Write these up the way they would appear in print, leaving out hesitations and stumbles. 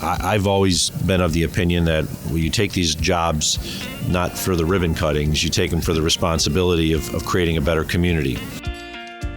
I've always been of the opinion that when you take these jobs not for the ribbon cuttings, you take them for the responsibility of creating a better community.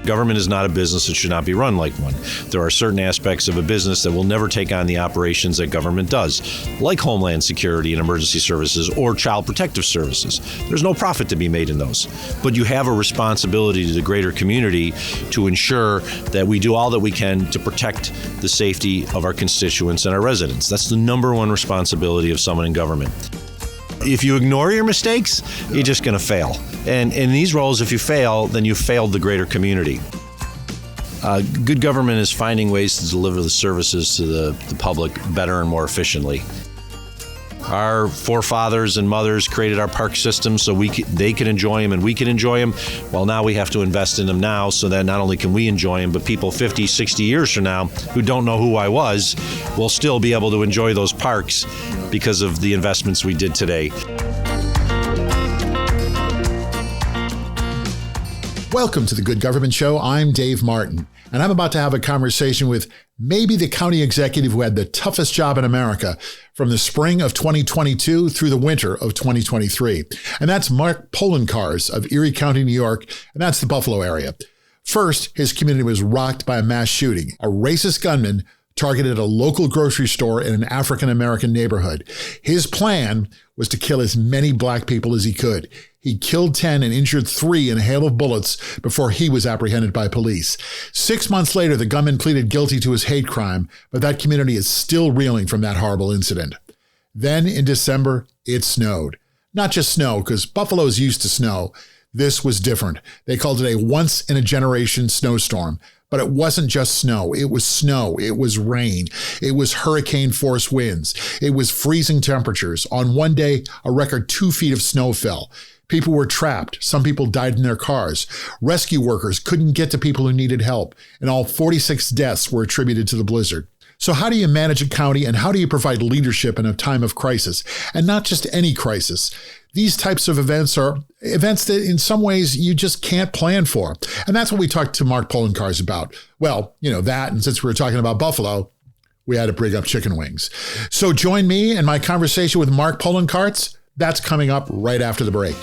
Government is not a business. It should not be run like one. There are certain aspects of a business that will never take on the operations that government does, like Homeland Security and emergency services or child protective services. There's no profit to be made in those. But you have a responsibility to the greater community to ensure that we do all that we can to protect the safety of our constituents and our residents. That's the number one responsibility of someone in government. If you ignore your mistakes, you're just going to fail. And in these roles, if you fail, then you've failed the greater community. Good government is finding ways to deliver the services to the public better and more efficiently. Our forefathers and mothers created our park system so they can enjoy them and we can enjoy them. Well, now we have to invest in them now so that not only can we enjoy them, but people 50, 60 years from now who don't know who I was will still be able to enjoy those parks because of the investments we did today. Welcome to the Good Government Show. I'm Dave Martin, and I'm about to have a conversation with maybe the county executive who had the toughest job in America from the spring of 2022 through the winter of 2023. And that's Mark Poloncarz of Erie County, New York, and that's the Buffalo area. First, his community was rocked by a mass shooting. A racist gunman targeted a local grocery store in an African-American neighborhood. His plan was to kill as many black people as he could. He killed 10 and injured 3 in a hail of bullets before he was apprehended by police. 6 months later, the gunman pleaded guilty to his hate crime, but that community is still reeling from that horrible incident. Then in December, it snowed. Not just snow, because Buffalo is used to snow. This was different. They called it a once-in-a-generation snowstorm. But it wasn't just snow. It was rain. It was hurricane-force winds. It was freezing temperatures. On one day, a record 2 feet of snow fell. People were trapped. Some people died in their cars. Rescue workers couldn't get to people who needed help. And all 46 deaths were attributed to the blizzard. So how do you manage a county and how do you provide leadership in a time of crisis? And not just any crisis. These types of events are events that in some ways you just can't plan for. And that's what we talked to Mark Poloncarz about. Well, that, and since we were talking about Buffalo, we had to bring up chicken wings. So join me in my conversation with Mark Poloncarz. That's coming up right after the break.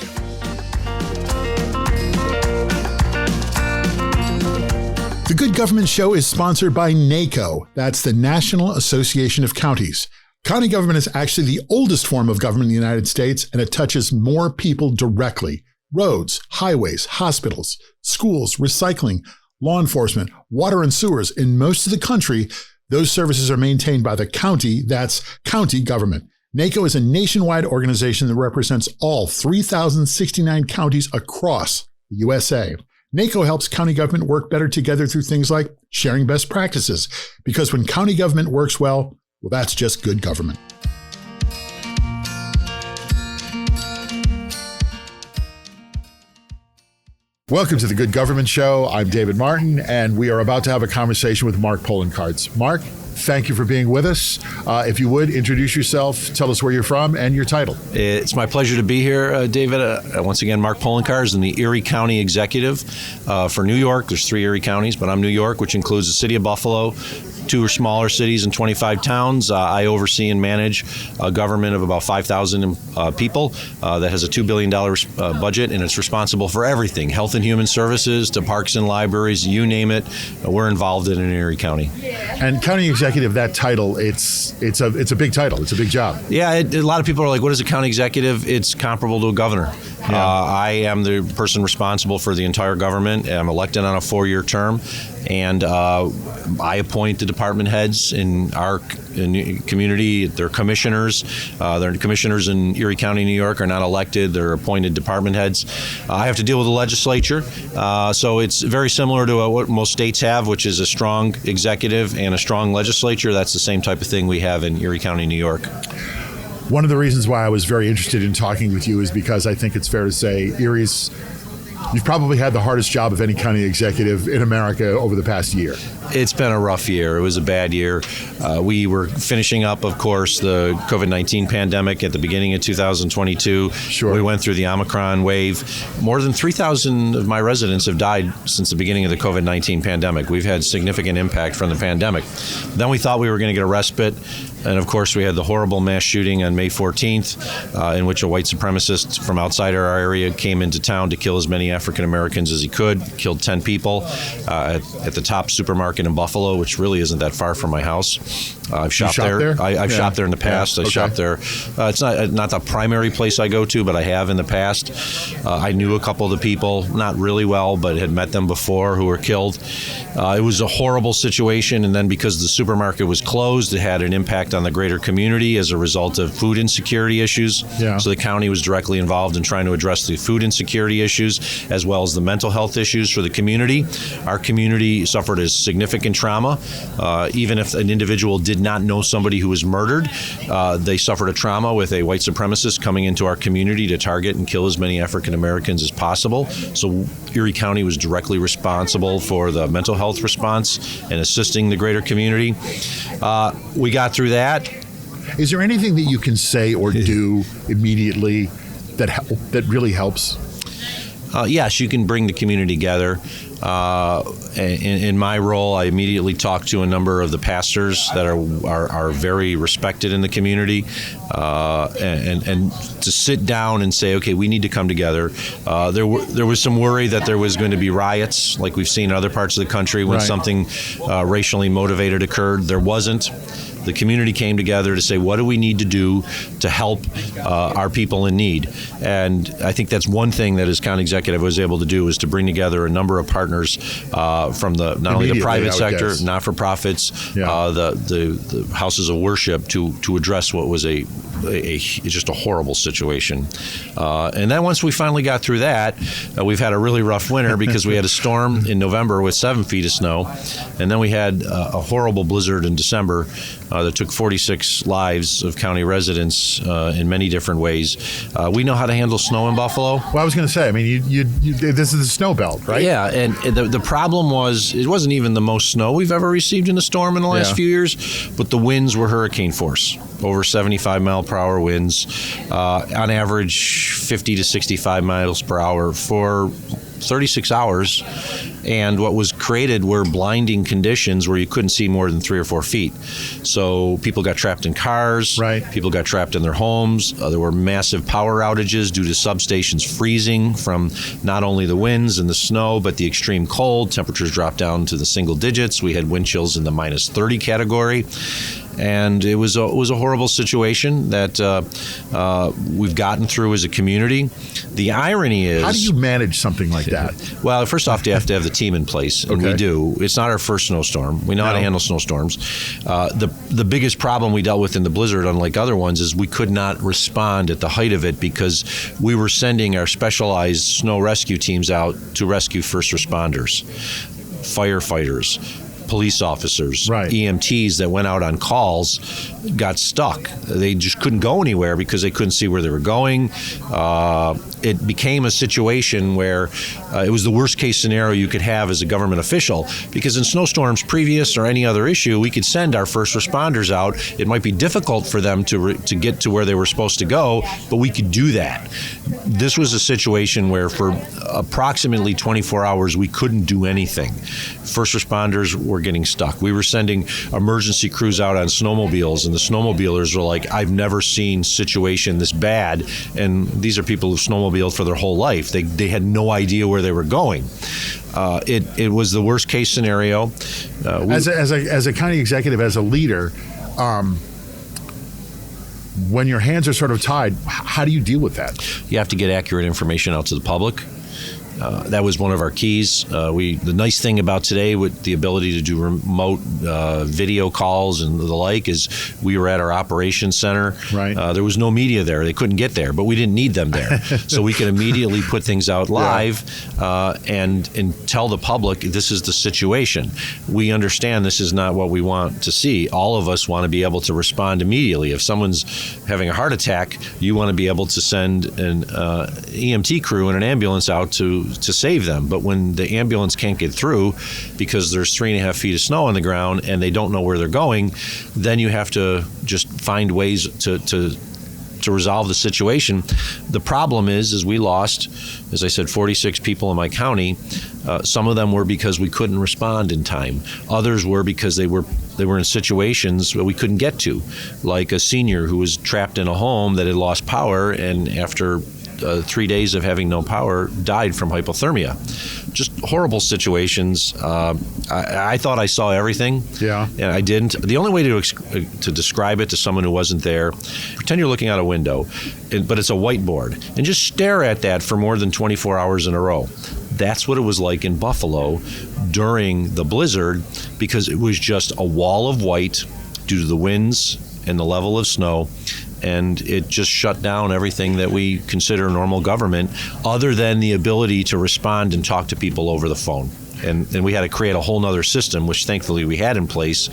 The Good Government Show is sponsored by NACo. That's the National Association of Counties. County government is actually the oldest form of government in the United States, and it touches more people directly. Roads, highways, hospitals, schools, recycling, law enforcement, water and sewers. In most of the country, those services are maintained by the county. That's county government. NACo is a nationwide organization that represents all 3,069 counties across the USA. NACo helps county government work better together through things like sharing best practices, because when county government works well, that's just good government. Welcome to the Good Government Show. I'm David Martin, and we are about to have a conversation with Mark Poloncarz. Mark, thank you for being with us. If you would, introduce yourself, tell us where you're from and your title. It's my pleasure to be here, David. Once again, Mark Poloncarz, and the Erie County Executive for New York. There's 3 Erie counties, but I'm New York, which includes the city of Buffalo, 2 smaller cities and 25 towns. I oversee and manage a government of about 5,000 people that has a $2 billion budget, and it's responsible for everything, health and human services to parks and libraries, you name it. We're involved in Erie County. And county executive, that title, it's a big title. It's a big job. Yeah, a lot of people are like, what is a county executive? It's comparable to a governor. Yeah. I am the person responsible for the entire government. I'm elected on a 4-year term, and I appoint the department heads in our community. They're commissioners. They're commissioners in Erie County, New York, are not elected. They're appointed department heads. I have to deal with the legislature. So it's very similar to what most states have, which is a strong executive and a strong legislature. That's the same type of thing we have in Erie County, New York. One of the reasons why I was very interested in talking with you is because I think it's fair to say you've probably had the hardest job of any county executive in America over the past year. It's been a rough year. It was a bad year. We were finishing up, of course, the COVID-19 pandemic at the beginning of 2022. Sure. We went through the Omicron wave. More than 3,000 of my residents have died since the beginning of the COVID-19 pandemic. We've had significant impact from the pandemic. Then we thought we were going to get a respite. And of course, we had the horrible mass shooting on May 14th, in which a white supremacist from outside our area came into town to kill as many African Americans as he could, killed 10 people at the Top supermarket in Buffalo, which really isn't that far from my house. I've shopped there. I've shopped there in the past. I shopped there. It's not the primary place I go to, but I have in the past. I knew a couple of the people, not really well, but had met them before, who were killed. It was a horrible situation, and then because the supermarket was closed, it had an impact on the greater community as a result of food insecurity issues. Yeah. So the county was directly involved in trying to address the food insecurity issues as well as the mental health issues for the community. Our community suffered a significant trauma. Even if an individual did not know somebody who was murdered, they suffered a trauma with a white supremacist coming into our community to target and kill as many African Americans as possible. So Erie County was directly responsible for the mental health response and assisting the greater community. We got through that. Is there anything that you can say or do immediately that really helps? Yes, you can bring the community together. In my role, I immediately talked to a number of the pastors that are very respected in the community, and to sit down and say, okay, we need to come together. There was some worry that there was going to be riots, like we've seen in other parts of the country when something racially motivated occurred. There wasn't. The community came together to say, what do we need to do to help our people in need? And I think that's one thing that as county executive was able to do, is to bring together a number of partners from not only the private sector, not-for-profits, the houses of worship to address what was just a horrible situation. And then once we finally got through that, we've had a really rough winter because we had a storm in November with 7 feet of snow, and then we had a horrible blizzard in December that took 46 lives of county residents in many different ways. We know how to handle snow in Buffalo. Well, I was going to say, I mean, this is the snow belt, right? Yeah, and the problem was it wasn't even the most snow we've ever received in a storm in the last few years, but the winds were hurricane force, over 75 mile per hour winds, on average 50 to 65 miles per hour for 36 hours. And what was created were blinding conditions where you couldn't see more than 3 or 4 feet. So people got trapped in cars. Right. People got trapped in their homes. There were massive power outages due to substations freezing from not only the winds and the snow, but the extreme cold. Temperatures dropped down to the single digits. We had wind chills in the minus 30 category. And it was a horrible situation that we've gotten through as a community. The irony is, how do you manage something like that? Well, first off, you have to have the team in place, and we do. It's not our first snowstorm. We know how to handle snowstorms. The biggest problem we dealt with in the blizzard, unlike other ones, is we could not respond at the height of it because we were sending our specialized snow rescue teams out to rescue first responders, firefighters, police officers, EMTs that went out on calls got stuck. They just couldn't go anywhere because they couldn't see where they were going. It became a situation where it was the worst case scenario you could have as a government official, because in snowstorms previous or any other issue, we could send our first responders out. It might be difficult for them to get to where they were supposed to go, but we could do that. This was a situation where for approximately 24 hours, we couldn't do anything. First responders were getting stuck. We were sending emergency crews out on snowmobiles, and the snowmobilers were like, I've never seen a situation this bad. And these are people who've snowmobiled for their whole life. They had no idea where they were going. It was the worst case scenario. As a county executive, as a leader, when your hands are sort of tied, how do you deal with that? You have to get accurate information out to the public. That was one of our keys. The nice thing about today with the ability to do remote video calls and the like is we were at our operations center. Right. There was no media there. They couldn't get there, but we didn't need them there. So we could immediately put things out live and tell the public this is the situation. We understand this is not what we want to see. All of us want to be able to respond immediately. If someone's having a heart attack, you want to be able to send an EMT crew and an ambulance out to save them. But when the ambulance can't get through because there's 3.5 feet of snow on the ground and they don't know where they're going, then you have to just find ways to resolve the situation. The problem is we lost, as I said, 46 people in my county. Some of them were because we couldn't respond in time. Others were because they were in situations that we couldn't get to, like a senior who was trapped in a home that had lost power, and after 3 days of having no power, died from hypothermia. Just horrible situations. I thought I saw everything, and I didn't. The only way to describe it to someone who wasn't there, pretend you're looking out a window, but it's a whiteboard, and just stare at that for more than 24 hours in a row. That's what it was like in Buffalo during the blizzard, because it was just a wall of white due to the winds and the level of snow. And it just shut down everything that we consider normal government, other than the ability to respond and talk to people over the phone. And we had to create a whole nother system, which thankfully we had in place.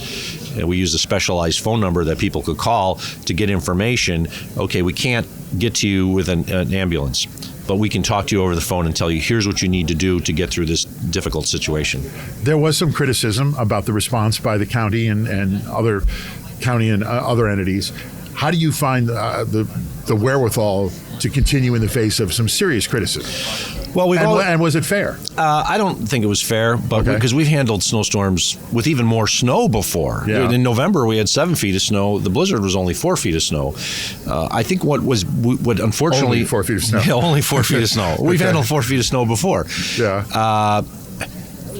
And we used a specialized phone number that people could call to get information. Okay, we can't get to you with an ambulance, but we can talk to you over the phone and tell you, here's what you need to do to get through this difficult situation. There was some criticism about the response by the county and other entities. How do you find the wherewithal to continue in the face of some serious criticism? Well, and was it fair? I don't think it was fair, but because we've handled snowstorms with even more snow before. Yeah. In November, we had 7 feet of snow. The blizzard was only 4 feet of snow. I think what unfortunately... Only 4 feet of snow. Yeah, only 4 feet of snow. We've handled 4 feet of snow before. Yeah.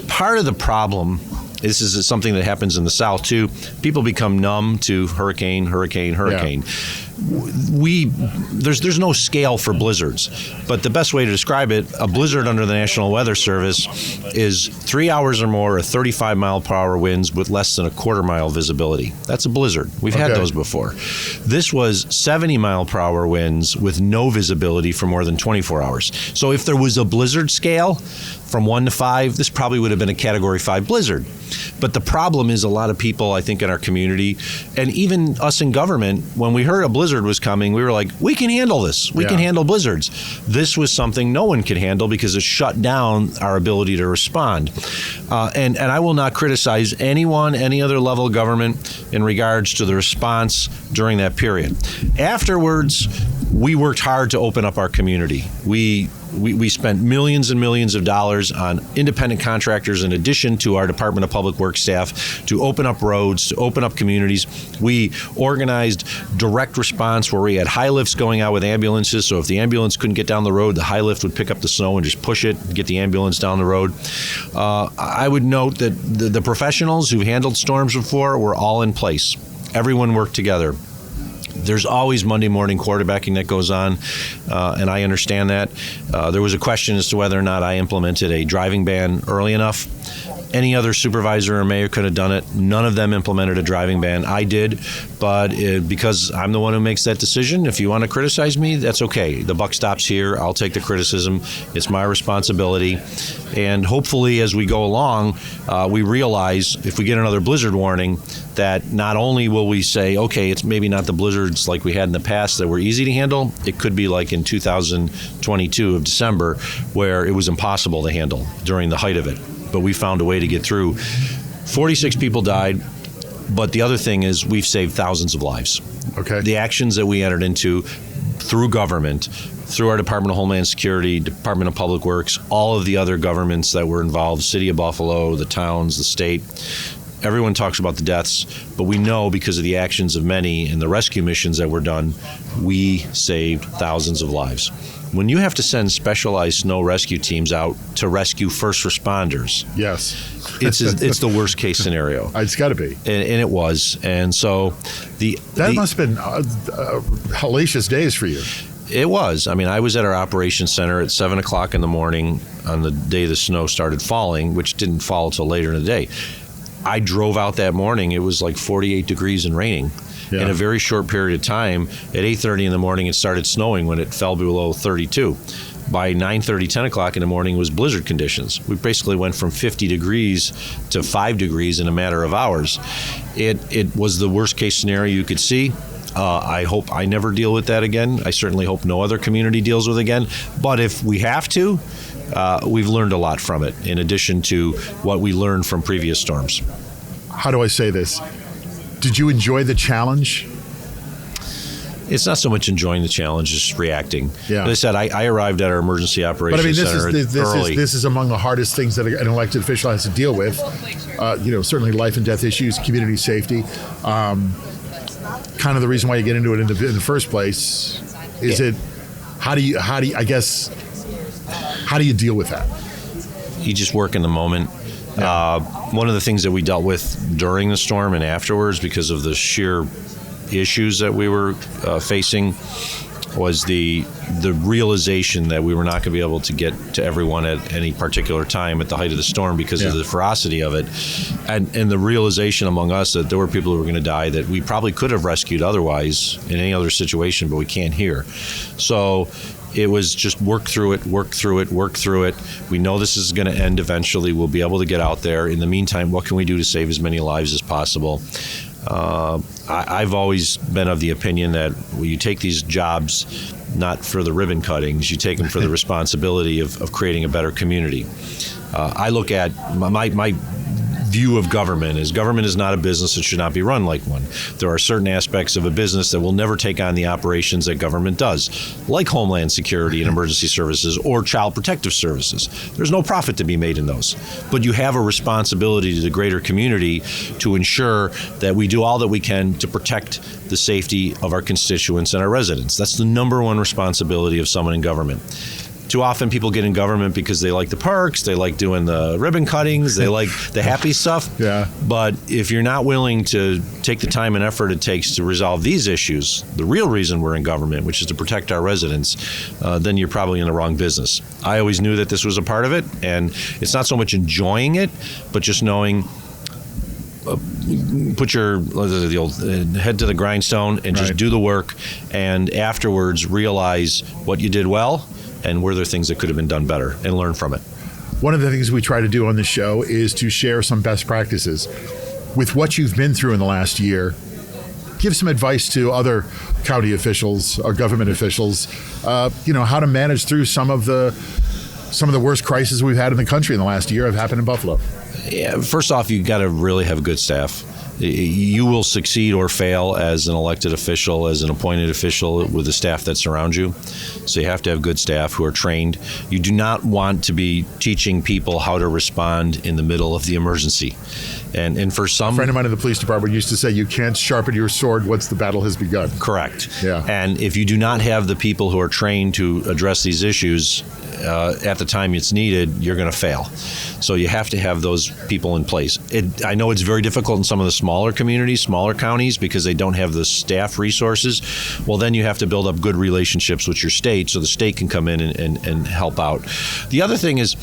Part of the problem... This is something that happens in the South too. People become numb to hurricane. Yeah. There's no scale for blizzards, but the best way to describe it, a blizzard under the National Weather Service is 3 hours or more of 35 mile per hour winds with less than a quarter mile visibility. That's a blizzard. We've had those before. This was 70 mile per hour winds with no visibility for more than 24 hours. So if there was a blizzard scale from 1 to 5, this probably would have been a Category 5 blizzard. But the problem is, a lot of people, I think, in our community, and even us in government, when we heard a blizzard was coming, we were like, we can handle this. We can handle blizzards. This was something no one could handle because it shut down our ability to respond. And I will not criticize anyone, any other level of government in regards to the response during that period. Afterwards, we worked hard to open up our community. We spent millions and millions of dollars on independent contractors in addition to our Department of Public Works staff to open up roads, to open up communities. We organized direct response where we had high lifts going out with ambulances. So if the ambulance couldn't get down the road, the high lift would pick up the snow and just push it and get the ambulance down the road. I would note that the professionals who handled storms before were all in place. Everyone worked together. There's always Monday morning quarterbacking that goes on, and I understand that. There was a question as to whether or not I implemented a driving ban early enough. Any other supervisor or mayor could have done it. None of them implemented a driving ban. I did, but because I'm the one who makes that decision, if you want to criticize me, that's okay. The buck stops here. I'll take the criticism. It's my responsibility. And hopefully, as we go along, we realize if we get another blizzard warning, that not only will we say, okay, it's maybe not the blizzards like we had in the past that were easy to handle, it could be like in 2022 of December, where it was impossible to handle during the height of it. But we found a way to get through. 46 people died, but the other thing is we've saved thousands of lives. Okay. The actions that we entered into through government, through our Department of Homeland Security, Department of Public Works, all of the other governments that were involved, City of Buffalo, the towns, the state, everyone talks about the deaths, but we know because of the actions of many and the rescue missions that were done, we saved thousands of lives. When you have to send specialized snow rescue teams out to rescue first responders, yes, it's the worst case scenario. It's got to be, and it was. And so that must have been hellacious days for you. It was. I mean, I was at our operations center at 7 o'clock in the morning on the day the snow started falling, which didn't fall until later in the day. I drove out that morning. It was like 48 degrees and raining. Yeah. In a very short period of time. At 8:30 in the morning, it started snowing when it fell below 32. By 9:30, 10 o'clock in the morning, it was blizzard conditions. We basically went from 50 degrees to 5 degrees in a matter of hours. It was the worst case scenario you could see. I hope I never deal with that again. I certainly hope no other community deals with it again. But if we have to, we've learned a lot from it, in addition to what we learned from previous storms. How do I say this? Did you enjoy the challenge? It's not so much enjoying the challenge, just reacting. Yeah. As I said, I arrived at our emergency operations center early. This is among the hardest things that an elected official has to deal with. Certainly life and death issues, community safety. Kind of the reason why you get into it in the first place. Is it? How do you deal with that? You just work in the moment. Yeah. One of the things that we dealt with during the storm and afterwards, because of the sheer issues that we were facing, was the realization that we were not going to be able to get to everyone at any particular time at the height of the storm because of the ferocity of it, and the realization among us that there were people who were going to die that we probably could have rescued otherwise in any other situation, but we can't here. So it was just work through it. We know this is going to end eventually. We'll be able to get out there. In the meantime, what can we do to save as many lives as possible? I've always been of the opinion that you take these jobs not for the ribbon cuttings, you take them for the responsibility of creating a better community. I look at my view of government is not a business that should not be run like one. There are certain aspects of a business that will never take on the operations that government does, like Homeland Security and emergency services or Child Protective Services. There's no profit to be made in those. But you have a responsibility to the greater community to ensure that we do all that we can to protect the safety of our constituents and our residents. That's the number one responsibility of someone in government. Too often people get in government because they like the perks, they like doing the ribbon cuttings, they like the happy stuff. Yeah. But if you're not willing to take the time and effort it takes to resolve these issues, the real reason we're in government, which is to protect our residents, then you're probably in the wrong business. I always knew that this was a part of it, and it's not so much enjoying it, but just knowing put your the old head to the grindstone and just do the work, and afterwards realize what you did well and were there things that could have been done better, and learn from it. One of the things we try to do on this show is to share some best practices. With what you've been through in the last year, give some advice to other county officials or government officials, how to manage through some of the worst crises we've had in the country in the last year have happened in Buffalo. Yeah, first off, you got to really have good staff. You will succeed or fail as an elected official, as an appointed official with the staff that surrounds you. So you have to have good staff who are trained. You do not want to be teaching people how to respond in the middle of the emergency. And for some... A friend of mine in the police department used to say, you can't sharpen your sword once the battle has begun. Correct. Yeah. And if you do not have the people who are trained to address these issues at the time it's needed, you're going to fail. So you have to have those people in place. I know it's very difficult in some of the smaller communities, smaller counties, because they don't have the staff resources. Well, then you have to build up good relationships with your state so the state can come in and help out. The other thing is,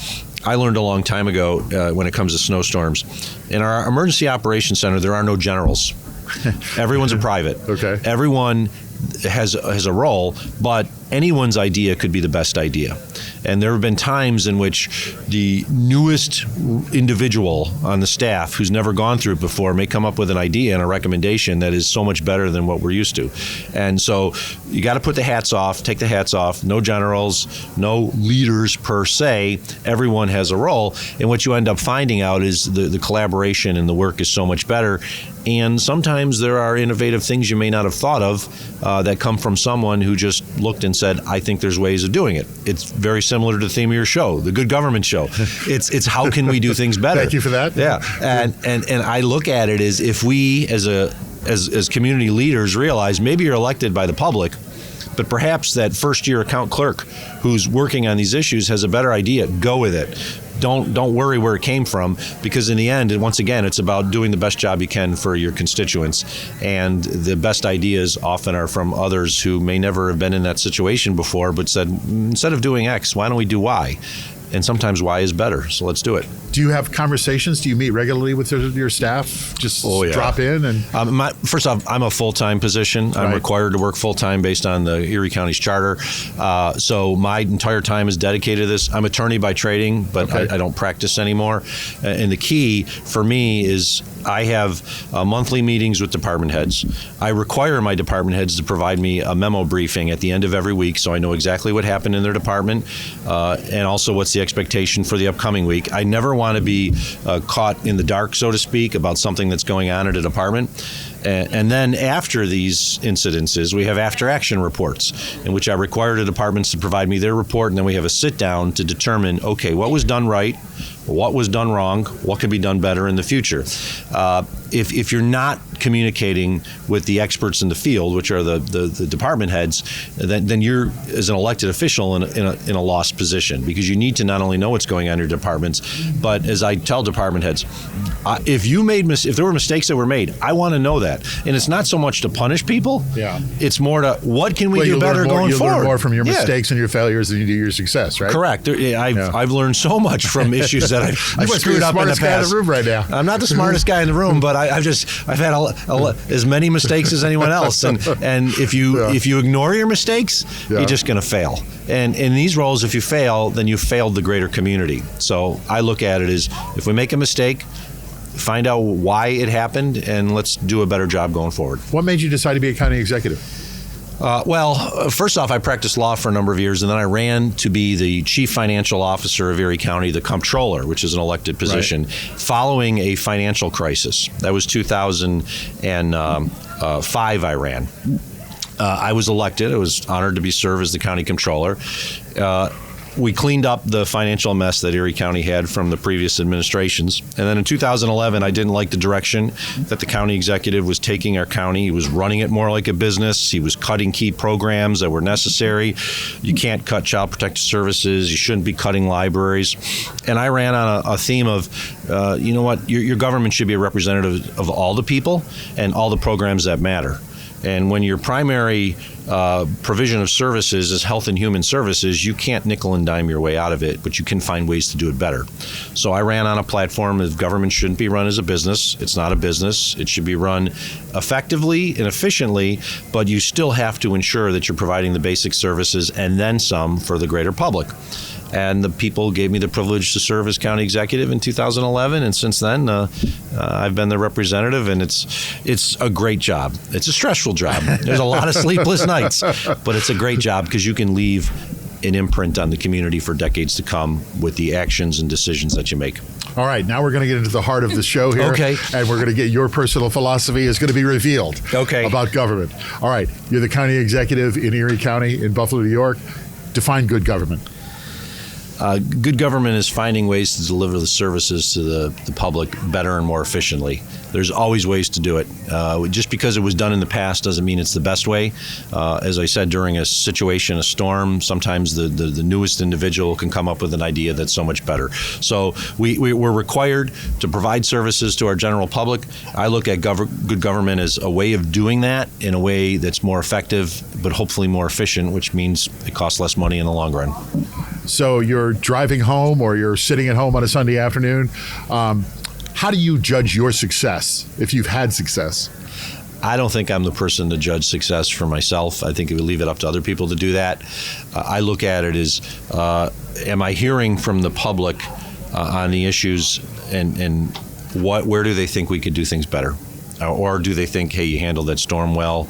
I learned a long time ago when it comes to snowstorms, in our emergency operations center, there are no generals. Everyone's a private. Okay. Everyone has a role, but anyone's idea could be the best idea. And there have been times in which the newest individual on the staff who's never gone through it before may come up with an idea and a recommendation that is so much better than what we're used to. And so you got to put the hats off, take the hats off. No generals, no leaders per se. Everyone has a role. And what you end up finding out is the collaboration and the work is so much better. And sometimes there are innovative things you may not have thought of that come from someone who just looked and said, I think there's ways of doing it. It's very similar to the theme of your show, the Good Government Show. It's how can we do things better? Thank you for that. Yeah. And I look at it as if we as community leaders realize maybe you're elected by the public, but perhaps that first-year account clerk who's working on these issues has a better idea. Go with it. Don't worry where it came from, because in the end, and once again, it's about doing the best job you can for your constituents. And the best ideas often are from others who may never have been in that situation before, but said, instead of doing X, why don't we do Y? And sometimes Y is better, so let's do it. Do you have conversations? Do you meet regularly with your staff? Just drop in? And first off, I'm a full-time position. I'm required to work full-time based on the Erie County's charter. So my entire time is dedicated to this. I'm attorney by trading, but I don't practice anymore. And the key for me is I have monthly meetings with department heads. I require my department heads to provide me a memo briefing at the end of every week so I know exactly what happened in their department and also what's the expectation for the upcoming week. I never want to be caught in the dark, so to speak, about something that's going on at a department. And then after these incidences, we have after-action reports in which I require the departments to provide me their report, and then we have a sit-down to determine, okay, what was done right, what was done wrong, what can be done better in the future. If you're not communicating with the experts in the field, which are the department heads, then you're, as an elected official, in a lost position, because you need to not only know what's going on in your departments, but as I tell department heads, if there were mistakes that were made, I want to know that. And it's not so much to punish people. Yeah. It's more to what can we do better going forward. You learn more from your mistakes and your failures than you do your success, right? Correct. I've learned so much from issues that I've screwed up in the past. Guy in the room right now. I'm not the smartest guy in the room, but I've had as many mistakes as anyone else. And if you ignore your mistakes, you're just going to fail. And in these roles, if you fail, then you failed the greater community. So I look at it as, if we make a mistake, find out why it happened, and let's do a better job going forward. What made you decide to be a county executive? First off, I practiced law for a number of years, and then I ran to be the chief financial officer of Erie County, the comptroller, which is an elected position, following a financial crisis. That was 2005 I ran. I was elected. I was honored to serve as the county comptroller. We cleaned up the financial mess that Erie County had from the previous administrations. And then in 2011, I didn't like the direction that the county executive was taking our county. He was running it more like a business. He was cutting key programs that were necessary. You can't cut child protective services. You shouldn't be cutting libraries. And I ran on a theme of, you know what, your government should be a representative of all the people and all the programs that matter. And when your primary provision of services is health and human services, you can't nickel and dime your way out of it, but you can find ways to do it better. So I ran on a platform of government shouldn't be run as a business. It's not a business. It should be run effectively and efficiently, but you still have to ensure that you're providing the basic services and then some for the greater public. And the people gave me the privilege to serve as county executive in 2011, and since then, I've been the representative, and it's a great job. It's a stressful job. There's a lot of sleepless nights, but it's a great job because you can leave an imprint on the community for decades to come with the actions and decisions that you make. All right, now we're going to get into the heart of the show here. Okay. And we're going to get your personal philosophy is going to be revealed about government. All right, you're the county executive in Erie County in Buffalo, New York. Define good government. Good government is finding ways to deliver the services to the public better and more efficiently. There's always ways to do it. Just because it was done in the past doesn't mean it's the best way. As I said, during a situation, a storm, sometimes the newest individual can come up with an idea that's so much better. So we're required to provide services to our general public. I look at good government as a way of doing that in a way that's more effective, but hopefully more efficient, which means it costs less money in the long run. So you're driving home or you're sitting at home on a Sunday afternoon. How do you judge your success if you've had success? I don't think I'm the person to judge success for myself. I think it would leave it up to other people to do that. I look at it as, am I hearing from the public on the issues and where do they think we could do things better? Or do they think, hey, you handled that storm well?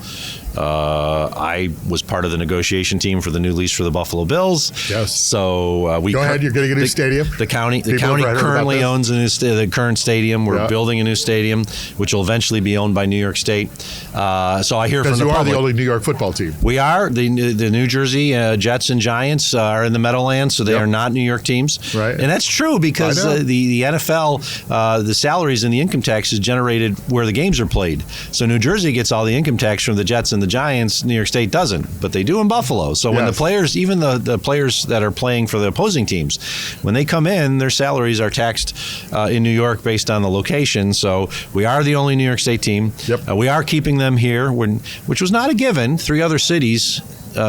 I was part of the negotiation team for the new lease for the Buffalo Bills. Yes. So go ahead. You're getting a new stadium. The county currently owns the current stadium. We're building a new stadium, which will eventually be owned by New York State. So I hear from the public. Because you are the only New York football team. We are. The New Jersey Jets and Giants are in the Meadowlands, so they are not New York teams. Right. And that's true because the NFL, the salaries and the income tax is generated where the games are played. So New Jersey gets all the income tax from the Jets and the Giants. New York State doesn't, but they do in Buffalo. So when the players, even the players that are playing for the opposing teams, when they come in, their salaries are taxed in New York based on the location. So we are the only New York State team. Yep. We are keeping them here, which was not a given. 3 other cities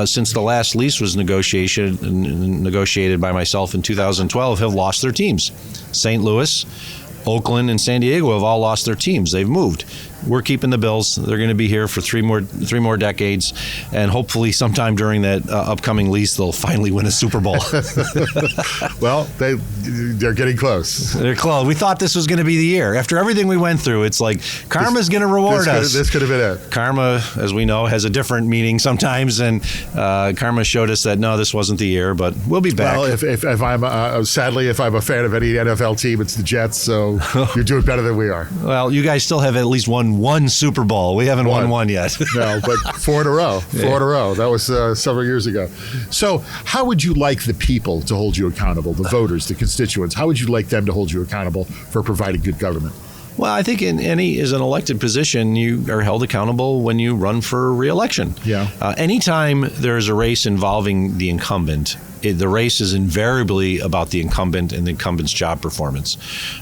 since the last lease was negotiated by myself in 2012 have lost their teams. St. Louis, Oakland and San Diego have all lost their teams. They've moved. We're keeping the Bills. They're going to be here for three more decades, and hopefully sometime during that upcoming lease, they'll finally win a Super Bowl. Well, they're getting close. They're close. We thought this was going to be the year. After everything we went through, it's like karma's going to reward us. This could have been it. Karma, as we know, has a different meaning sometimes, and karma showed us that no, this wasn't the year, but we'll be back. Well, if I'm sadly, if I'm a fan of any NFL team, it's the Jets. So you're doing better than we are. Well, you guys still have at least won one Super Bowl. We haven't won one yet. No, but 4 in a row. 4 in a row. That was several years ago. So how would you like the people to hold you accountable, the voters, the constituents? How would you like them to hold you accountable for providing good government? Well, I think in as an elected position, you are held accountable when you run for re-election. Yeah. Anytime there's a race involving the incumbent, the race is invariably about the incumbent and the incumbent's job performance.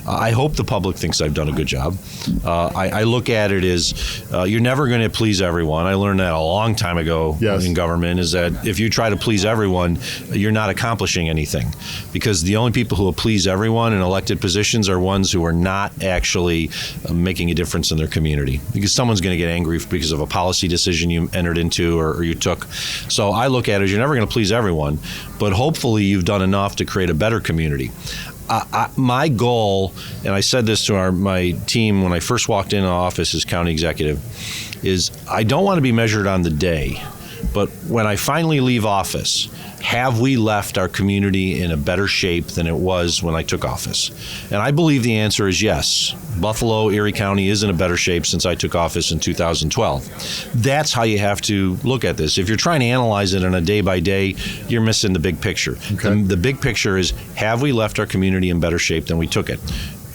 I hope the public thinks I've done a good job. I look at it as you're never going to please everyone. I learned that a long time ago in government, is that if you try to please everyone, you're not accomplishing anything, because the only people who will please everyone in elected positions are ones who are not actually making a difference in their community, because someone's going to get angry because of a policy decision you entered into or you took. So I look at it as you're never going to please everyone, but hopefully you've done enough to create a better community. My goal, and I said this to my team when I first walked into office as county executive, is I don't want to be measured on the day, but when I finally leave office, have we left our community in a better shape than it was when I took office? And I believe the answer is yes. Buffalo, Erie County is in a better shape since I took office in 2012. That's how you have to look at this. If you're trying to analyze it on a day by day, you're missing the big picture. Okay. The big picture is, have we left our community in better shape than we took it?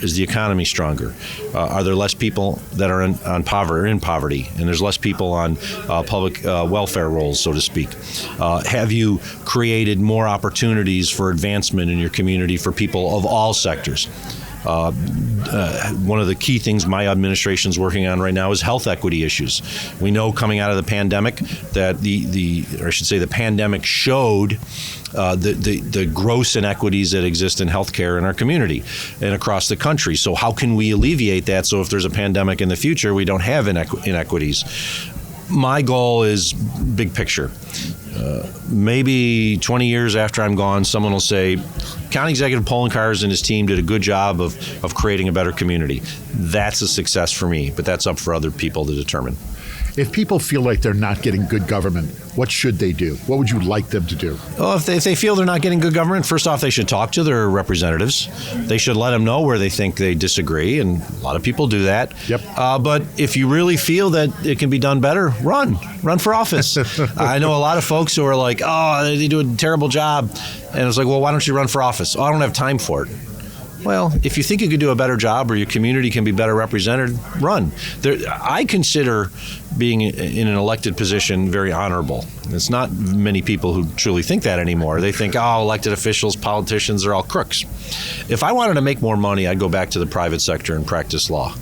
Is the economy stronger? Are there less people that are in poverty, and there's less people on public welfare rolls, so to speak? Have you created more opportunities for advancement in your community for people of all sectors? One of the key things my administration is working on right now is health equity issues. We know coming out of the pandemic that the pandemic showed the gross inequities that exist in healthcare in our community and across the country. So how can we alleviate that so if there's a pandemic in the future, we don't have inequities? My goal is big picture. Maybe 20 years after I'm gone, someone will say, County Executive Poloncarz and his team did a good job of creating a better community. That's a success for me, but that's up for other people to determine. If people feel like they're not getting good government, what should they do? What would you like them to do? Well, if they feel they're not getting good government, first off, they should talk to their representatives. They should let them know where they think they disagree, and a lot of people do that. Yep. But if you really feel that it can be done better, run for office. I know a lot of folks who are like, oh, they do a terrible job. And it's like, well, why don't you run for office? Oh, I don't have time for it. Well, if you think you could do a better job or your community can be better represented, run. I consider being in an elected position very honorable. It's not many people who truly think that anymore. They think, oh, elected officials, politicians are all crooks. If I wanted to make more money, I'd go back to the private sector and practice law.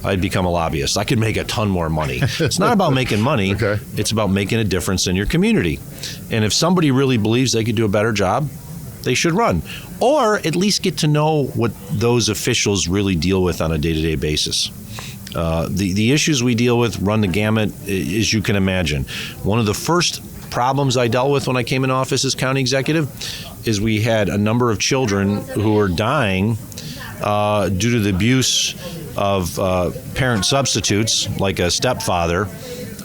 I'd become a lobbyist. I could make a ton more money. It's not about making money. Okay. It's about making a difference in your community. And if somebody really believes they could do a better job, they should run, or at least get to know what those officials really deal with on a day-to-day basis. The issues we deal with run the gamut, as you can imagine. One of the first problems I dealt with when I came in office as county executive is we had a number of children who were dying due to the abuse of parent substitutes, like a stepfather,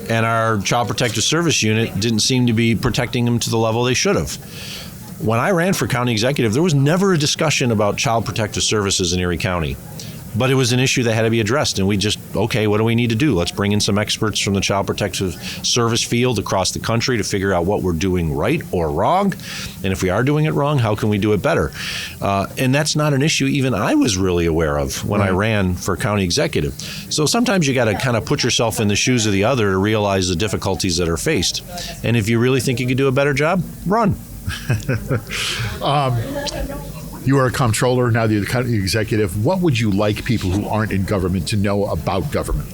and our Child Protective Service unit didn't seem to be protecting them to the level they should have. When I ran for county executive, there was never a discussion about child protective services in Erie County. But it was an issue that had to be addressed, and we just, okay, what do we need to do? Let's bring in some experts from the child protective service field across the country to figure out what we're doing right or wrong. And if we are doing it wrong, how can we do it better? And that's not an issue even I was really aware of when I ran for county executive. So sometimes you got to kind of put yourself in the shoes of the other to realize the difficulties that are faced. And if you really think you could do a better job, run. You are a comptroller, now the county executive. What would you like people who aren't in government to know about government?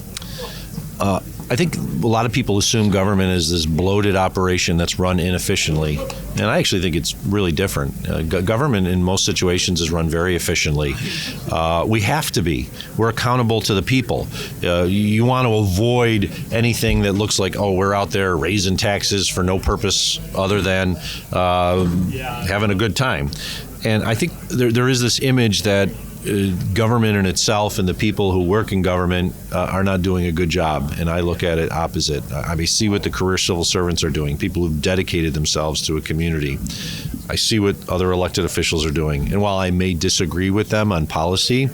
I think a lot of people assume government is this bloated operation that's run inefficiently, and I actually think it's really different. Government in most situations is run very efficiently. We have to be. We're accountable to the people. You want to avoid anything that looks like, oh, we're out there raising taxes for no purpose other than having a good time. And I think there is this image that government in itself and the people who work in government are not doing a good job, and I look at it opposite. I see what the career civil servants are doing, people who've dedicated themselves to a community. I see what other elected officials are doing, and while I may disagree with them on policy,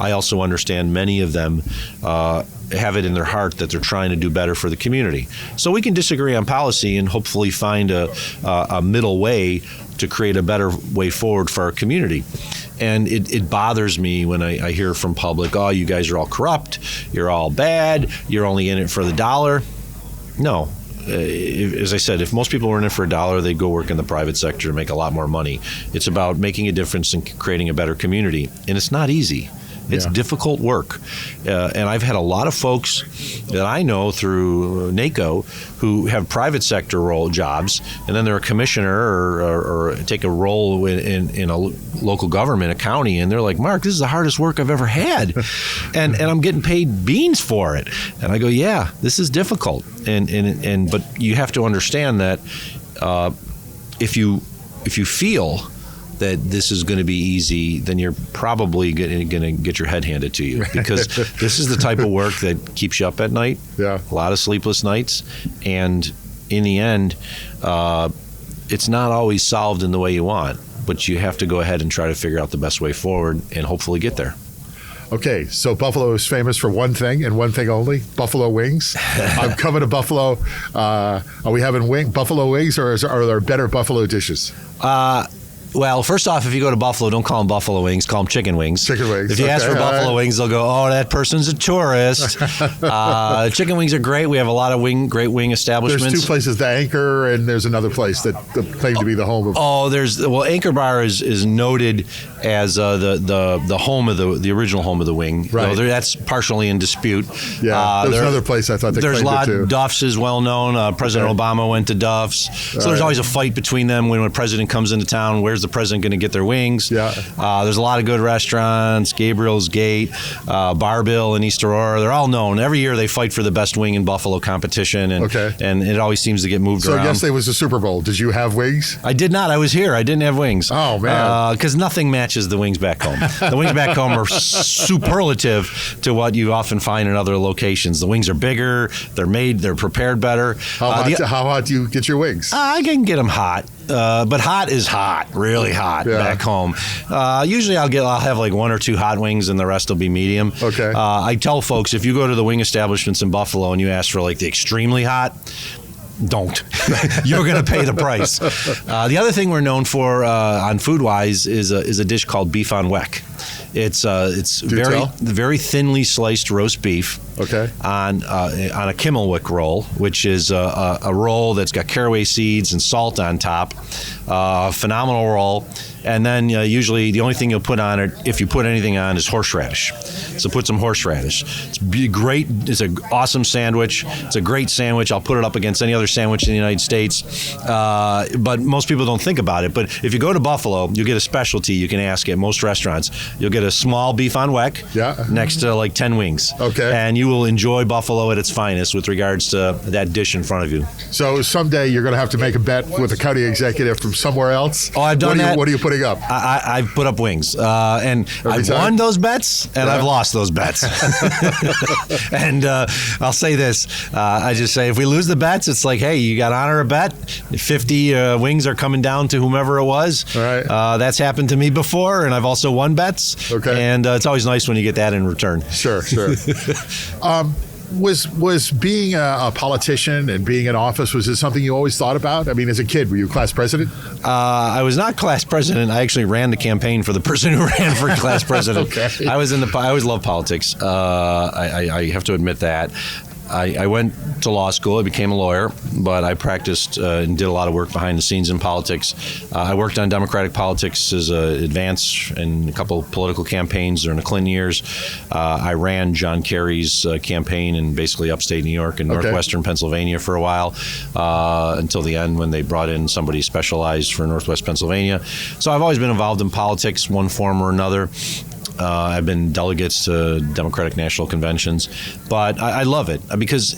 I also understand many of them have it in their heart that they're trying to do better for the community. So we can disagree on policy and hopefully find a middle way to create a better way forward for our community. And it bothers me when I hear from public, oh, you guys are all corrupt, you're all bad, you're only in it for the dollar. No. As I said, if most people were in it for a dollar, they'd go work in the private sector and make a lot more money. It's about making a difference and creating a better community. And it's not easy. It's difficult work. And I've had a lot of folks that I know through NACo who have private sector role jobs, and then they're a commissioner or take a role in a local government, a county, and they're like, Mark, this is the hardest work I've ever had. and I'm getting paid beans for it. And I go, yeah, this is difficult. But you have to understand that if you feel that this is going to be easy, then you're probably going to get your head handed to you, because this is the type of work that keeps you up at night. Yeah, a lot of sleepless nights, and in the end, it's not always solved in the way you want. But you have to go ahead and try to figure out the best way forward, and hopefully get there. Okay, so Buffalo is famous for one thing and one thing only: buffalo wings. I'm coming to Buffalo. Are we having buffalo wings, or are there better buffalo dishes? Well, first off, if you go to Buffalo, don't call them buffalo wings, call them chicken wings. Chicken wings. If you ask for buffalo wings, they'll go, oh, that person's a tourist. Chicken wings are great. We have a lot of great wing establishments. There's two places, the Anchor, and there's another place that claim to be the home of. Oh, Anchor Bar is noted as the home of the original home of the wing. Right. So that's partially in dispute. Yeah, there's another place I thought they claimed it too. Duff's is well known. President Obama went to Duff's. So there's always a fight between them when a president comes into town. Where's the president going to get their wings? Yeah. There's a lot of good restaurants, Gabriel's Gate, Bar Bill in East Aurora. They're all known. Every year they fight for the best wing in Buffalo competition, and it always seems to get moved around. So yesterday was the Super Bowl. Did you have wings? I did not. I was here. I didn't have wings. Oh, man. Because nothing matches the wings back home. The wings back home are superlative to what you often find in other locations. The wings are bigger. They're prepared better. How hot do you get your wings? I can get them hot. But hot is hot, really hot back home. Usually I'll have like one or two hot wings and the rest will be medium. Okay. I tell folks, if you go to the wing establishments in Buffalo and you ask for like the extremely hot, don't. You're going to pay the price. The other thing we're known for on food-wise is a dish called beef on weck. It's very thinly sliced roast beef on a Kimmelwick roll, which is a roll that's got caraway seeds and salt on top. Phenomenal roll. And then usually the only thing you'll put on it, if you put anything on, is horseradish. So put some horseradish. It's great. It's an awesome sandwich. It's a great sandwich. I'll put it up against any other sandwich in the United States. But most people don't think about it. But if you go to Buffalo, you'll get a specialty you can ask at most restaurants. You'll get a small beef on weck next to like 10 wings. Okay. And you will enjoy Buffalo at its finest with regards to that dish in front of you. So someday you're going to have to make a bet with a county executive from somewhere else. Oh, I've done that. What are you putting up? I've put up wings, and I've won those bets, and I've lost those bets. And I'll say this: I just say if we lose the bets, it's like, hey, you got to honor a bet. 50 wings are coming down to whomever it was. Right. That's happened to me before, and I've also won bets. Okay. And it's always nice when you get that in return. Sure. Was being a politician and being in office, was it something you always thought about? I mean, as a kid, were you class president? I was not class president. I actually ran the campaign for the person who ran for class president. I always loved politics. I have to admit that. I went to law school. I became a lawyer, but I practiced and did a lot of work behind the scenes in politics. I worked on Democratic politics as an advance in a couple of political campaigns during the Clinton years. I ran John Kerry's campaign in basically upstate New York and northwestern Pennsylvania for a while until the end when they brought in somebody specialized for northwest Pennsylvania. So I've always been involved in politics, one form or another. I've been delegates to Democratic National Conventions, but I love it because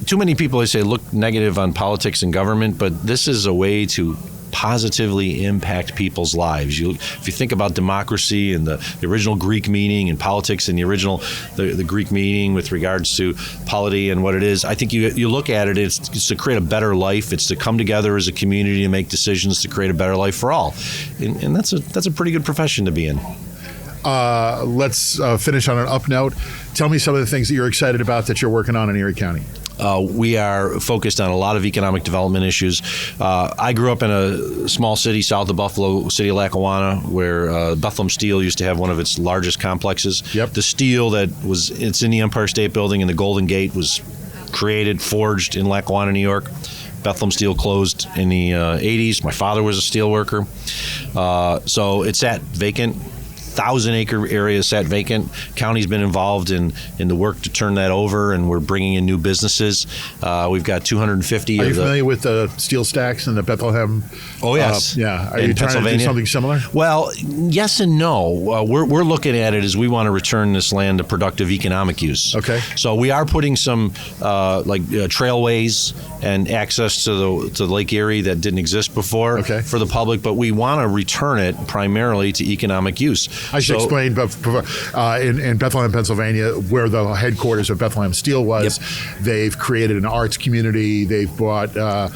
too many people, they say, look negative on politics and government, but this is a way to positively impact people's lives. If you think about democracy and the original Greek meaning and politics and the Greek meaning with regards to polity and what it is, I think you look at it, it's to create a better life. It's to come together as a community and make decisions to create a better life for all. And that's a pretty good profession to be in. Let's finish on an up note. Tell me some of the things that you're excited about that you're working on in Erie County. We are focused on a lot of economic development issues. I grew up in a small city south of Buffalo, city of Lackawanna, where Bethlehem Steel used to have one of its largest complexes. Yep. The steel it's in the Empire State Building and the Golden Gate was forged in Lackawanna, New York. Bethlehem Steel closed in the 80s. My father was a steel worker. So it sat vacant. 1,000-acre area sat vacant. County's been involved in the work to turn that over, and we're bringing in new businesses. We've got 250 Are you familiar with the steel stacks and the Bethlehem? Oh, yes. Yeah. Are you trying to do something similar? Well, yes and no. We're looking at it as we want to return this land to productive economic use. Okay. So we are putting some trailways and access to the Lake Erie that didn't exist before for the public, but we want to return it primarily to economic use. I should explain, but in Bethlehem, Pennsylvania, where the headquarters of Bethlehem Steel was, they've created an arts community. They've bought, a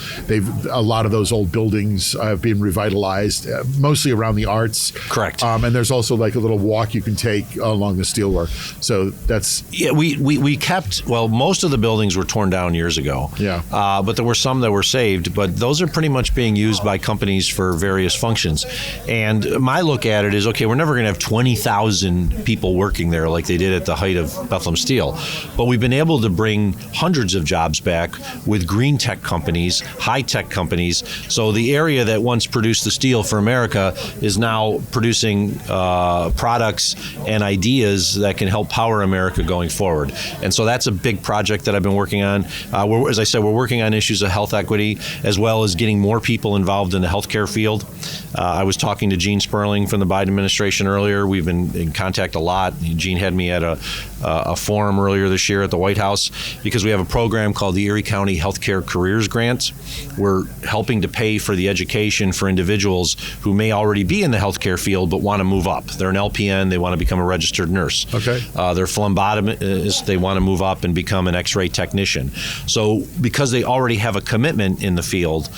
lot of those old buildings have been revitalized, mostly around the arts. Correct. And there's also like a little walk you can take along the steelwork. So that's... Yeah, we kept, most of the buildings were torn down years ago. Yeah. But there were some that were saved, but those are pretty much being used by companies for various functions. And my look at it is, we're never going to have 20,000 people working there like they did at the height of Bethlehem Steel. But we've been able to bring hundreds of jobs back with green tech companies, high tech companies. So the area that once produced the steel for America is now producing products and ideas that can help power America going forward. And so that's a big project that I've been working on. As I said, we're working on issues of health equity as well as getting more people involved in the healthcare field. I was talking to Gene Sperling from the Biden administration earlier. We've been in contact a lot. Gene had me at a forum earlier this year at the White House because we have a program called the Erie County Healthcare Careers Grant. We're helping to pay for the education for individuals who may already be in the healthcare field but want to move up. They're an LPN. They want to become a registered nurse. Okay. They're phlebotomists. They want to move up and become an X-ray technician. So because they already have a commitment in the field,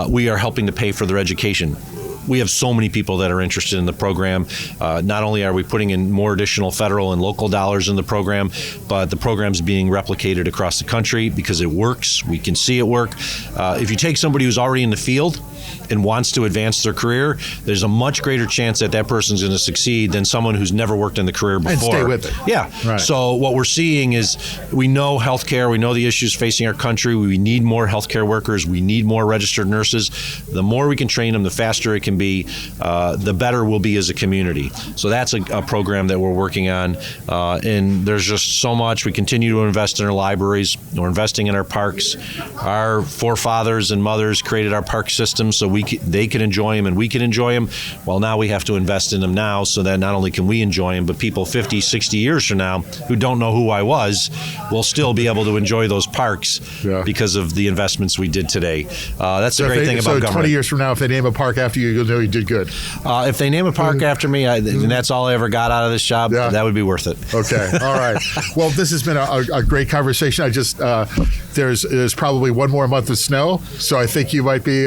we are helping to pay for their education. We have so many people that are interested in the program. Not only are we putting in more additional federal and local dollars in the program, but the program's being replicated across the country because it works. We can see it work. If you take somebody who's already in the field and wants to advance their career, there's a much greater chance that that person's going to succeed than someone who's never worked in the career before. And stay with it. Yeah. Right. So what we're seeing is we know healthcare, we know the issues facing our country. We need more healthcare workers. We need more registered nurses. The more we can train them, the faster it can be, the better we'll be as a community. So that's a program that we're working on. And there's just so much. We continue to invest in our libraries. We're investing in our parks. Our forefathers and mothers created our park system so they can enjoy them and we can enjoy them. Well, now we have to invest in them now so that not only can we enjoy them, but people 50, 60 years from now who don't know who I was will still be able to enjoy those parks because of the investments we did today. That's the great thing about government. 20 years from now, if they name a park after you, you'll know you did good. If they name a park after me, and that's all I ever got out of this job, that would be worth it. Okay. All right. Well, this has been a great conversation. I just, there's probably one more month of snow, so I think you might be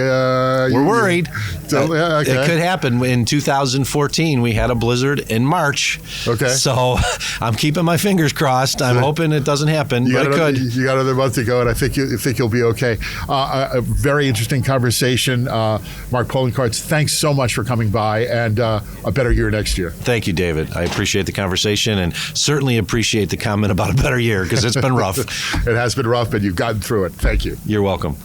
We're worried. Okay. It could happen. In 2014, we had a blizzard in March. Okay. So I'm keeping my fingers crossed. I'm hoping it doesn't happen, but it could. You got another month to go, and I think you'll be okay. A very interesting conversation. Mark Poloncarz, thanks so much for coming by, and a better year next year. Thank you, David. I appreciate the conversation, and certainly appreciate the comment about a better year, because it's been rough. It has been rough, but you've gotten through it. Thank you. You're welcome.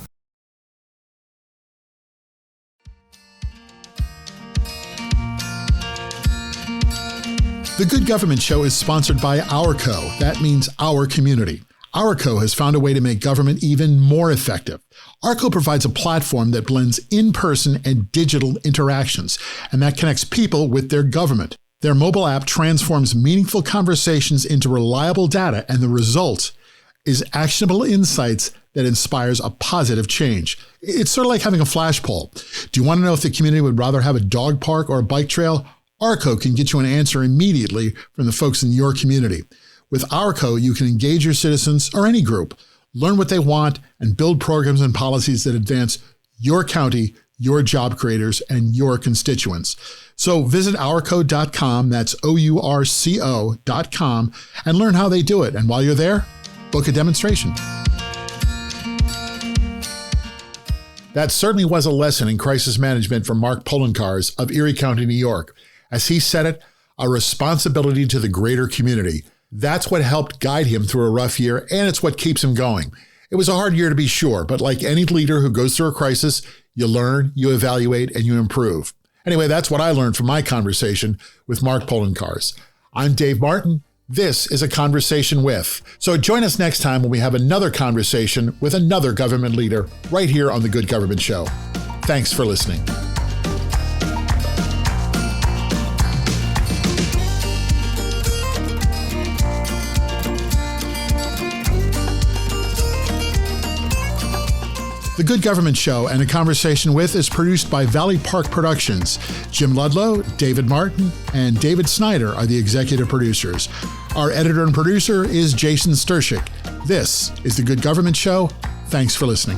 The Good Government Show is sponsored by Ourco. That means our community. Ourco has found a way to make government even more effective. Ourco provides a platform that blends in-person and digital interactions, and that connects people with their government. Their mobile app transforms meaningful conversations into reliable data, and the result is actionable insights that inspires a positive change. It's sort of like having a flashpoll. Do you want to know if the community would rather have a dog park or a bike trail? Ourco can get you an answer immediately from the folks in your community. With Ourco, you can engage your citizens or any group, learn what they want, and build programs and policies that advance your county, your job creators, and your constituents. So visit Ourco.com, that's OURCO.com, and learn how they do it. And while you're there, book a demonstration. That certainly was a lesson in crisis management from Mark Poloncarz of Erie County, New York. As he said it, a responsibility to the greater community. That's what helped guide him through a rough year, and it's what keeps him going. It was a hard year to be sure, but like any leader who goes through a crisis, you learn, you evaluate, and you improve. Anyway, that's what I learned from my conversation with Mark Poloncarz. I'm Dave Martin. This is A Conversation With. So join us next time when we have another conversation with another government leader right here on The Good Government Show. Thanks for listening. The Good Government Show and A Conversation With is produced by Valley Park Productions. Jim Ludlow, David Martin, and David Snyder are the executive producers. Our editor and producer is Jason Stershic. This is The Good Government Show. Thanks for listening.